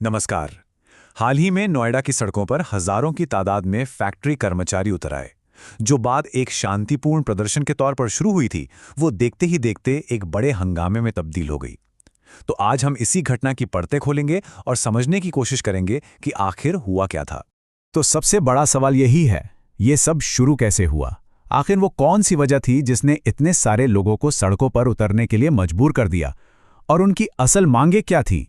नमस्कार। हाल ही में नोएडा की सड़कों पर हजारों की तादाद में फैक्ट्री कर्मचारी उतर आए। जो बात एक शांतिपूर्ण प्रदर्शन के तौर पर शुरू हुई थी, वो देखते ही देखते एक बड़े हंगामे में तब्दील हो गई। तो आज हम इसी घटना की परतें खोलेंगे और समझने की कोशिश करेंगे कि आखिर हुआ क्या था। तो सबसे बड़ा सवाल यही है, ये सब शुरू कैसे हुआ? आखिर वो कौन सी वजह थी जिसने इतने सारे लोगों को सड़कों पर उतरने के लिए मजबूर कर दिया? और उनकी असल मांगें क्या थीं?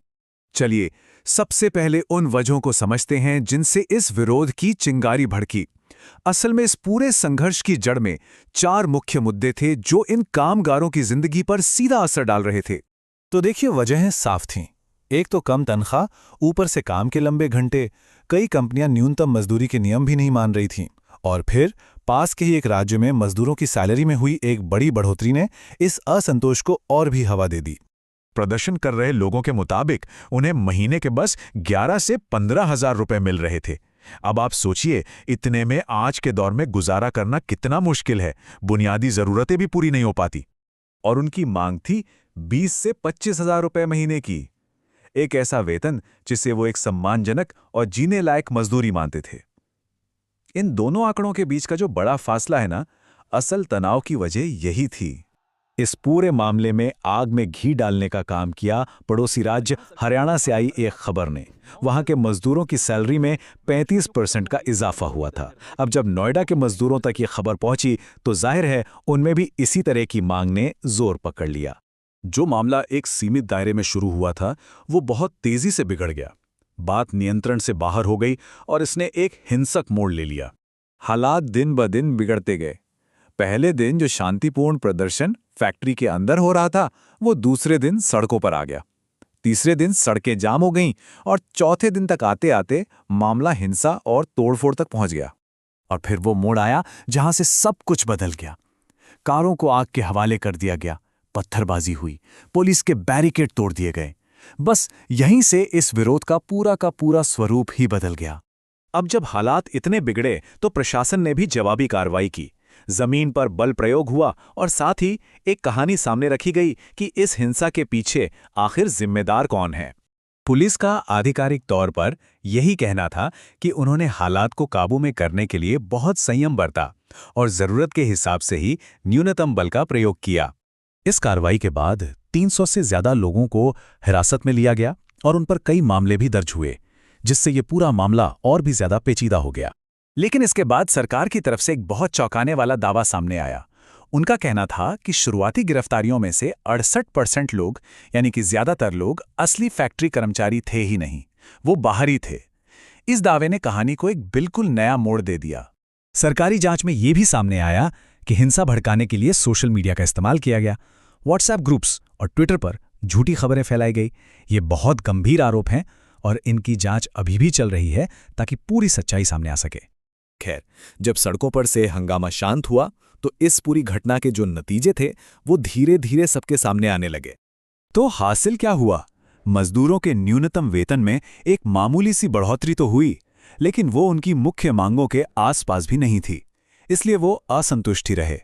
चलिए, सबसे पहले उन वजहों को समझते हैं जिनसे इस विरोध की चिंगारी भड़की। असल में इस पूरे संघर्ष की जड़ में चार मुख्य मुद्दे थे जो इन कामगारों की जिंदगी पर सीधा असर डाल रहे थे। तो देखिए, वजहें साफ थीं। एक तो कम तनख्वाह, ऊपर से काम के लंबे घंटे। कई कंपनियां न्यूनतम मजदूरी के नियम भी नहीं मान रही थीं। और फिर पास के ही एक राज्य में मजदूरों की सैलरी में हुई एक बड़ी बढ़ोतरी ने इस असंतोष को और भी हवा दे दी। प्रदर्शन कर रहे लोगों के मुताबिक उन्हें महीने के बस 11 से 15,000 रुपए मिल रहे थे। अब आप सोचिए, इतने में आज के दौर में गुजारा करना कितना मुश्किल है। बुनियादी जरूरतें भी पूरी नहीं हो पाती। और उनकी मांग थी 20 से 25,000 रुपए महीने की। एक ऐसा वेतन जिसे वो एक सम्मानजनक और जीने लायक मजदूरी मानते थे। इन दोनों आंकड़ों के बीच का जो बड़ा फासला है ना, असल तनाव की वजह यही थी। इस पूरे मामले में आग में घी डालने का काम किया पड़ोसी राज्य हरियाणा से आई एक खबर ने। वहां के मजदूरों की सैलरी में 35% का इजाफा हुआ था। अब जब नोएडा के मजदूरों तक ये खबर पहुंची तो जाहिर है उनमें भी इसी तरह की मांग ने जोर पकड़ लिया। जो मामला एक सीमित दायरे में शुरू हुआ था, वो बहुत तेजी से बिगड़ गया। बात नियंत्रण से बाहर हो गई और इसने एक हिंसक मोड़ ले लिया। हालात दिन ब दिन बिगड़ते गए। पहले दिन जो शांतिपूर्ण प्रदर्शन फैक्ट्री के अंदर हो रहा था, वो दूसरे दिन सड़कों पर आ गया। तीसरे दिन सड़कें जाम हो गईं और चौथे दिन तक आते आते मामला हिंसा और तोड़फोड़ तक पहुंच गया। और फिर वो मोड़ आया जहां से सब कुछ बदल गया। कारों को आग के हवाले कर दिया गया, पत्थरबाजी हुई, पुलिस के बैरिकेड तोड़ दिए गए। बस यहीं से इस विरोध का पूरा स्वरूप ही बदल गया। अब जब हालात इतने बिगड़े तो प्रशासन ने भी जवाबी कार्रवाई की। जमीन पर बल प्रयोग हुआ और साथ ही एक कहानी सामने रखी गई कि इस हिंसा के पीछे आखिर जिम्मेदार कौन है। पुलिस का आधिकारिक तौर पर यही कहना था कि उन्होंने हालात को काबू में करने के लिए बहुत संयम बरता और जरूरत के हिसाब से ही न्यूनतम बल का प्रयोग किया। इस कार्रवाई के बाद 300 से ज्यादा लोगों को हिरासत में लिया गया और उन पर कई मामले भी दर्ज हुए, जिससे ये पूरा मामला और भी ज्यादा पेचीदा हो गया। लेकिन इसके बाद सरकार की तरफ से एक बहुत चौंकाने वाला दावा सामने आया। उनका कहना था कि शुरुआती गिरफ्तारियों में से 68% लोग, यानी कि ज्यादातर लोग, असली फैक्ट्री कर्मचारी थे ही नहीं, वो बाहरी थे। इस दावे ने कहानी को एक बिल्कुल नया मोड़ दे दिया। सरकारी जांच में यह भी सामने आया कि हिंसा भड़काने के लिए सोशल मीडिया का इस्तेमाल किया गया। व्हाट्सएप ग्रुप्स और ट्विटर पर झूठी खबरें फैलाई गई। ये बहुत गंभीर आरोप हैं और इनकी जांच अभी भी चल रही है ताकि पूरी सच्चाई सामने आ सके। खैर, जब सड़कों पर से हंगामा शांत हुआ तो इस पूरी घटना के जो नतीजे थे वो धीरे धीरे सबके सामने आने लगे। तो हासिल क्या हुआ? मजदूरों के न्यूनतम वेतन में एक मामूली सी बढ़ोतरी तो हुई, लेकिन वो उनकी मुख्य मांगों के आसपास भी नहीं थी। इसलिए वो असंतुष्ट ही रहे।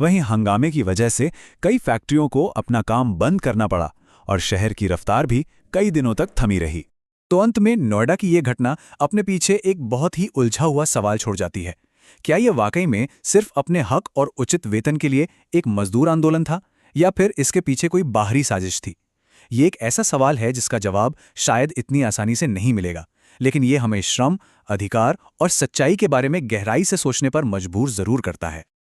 वहीं हंगामे की वजह से कई फैक्ट्रियों को अपना काम बंद करना पड़ा और शहर की रफ्तार भी कई दिनों तक थमी रही। तो अंत में नोएडा की ये घटना अपने पीछे एक बहुत ही उलझा हुआ सवाल छोड़ जाती है। क्या ये वाकई में सिर्फ अपने हक और उचित वेतन के लिए एक मजदूर आंदोलन था, या फिर इसके पीछे कोई बाहरी साजिश थी? ये एक ऐसा सवाल है जिसका जवाब शायद इतनी आसानी से नहीं मिलेगा, लेकिन ये हमें श्रम, अधिकार और सच्चाई के बारे में गहराई से सोचने पर मजबूर जरूर करता है।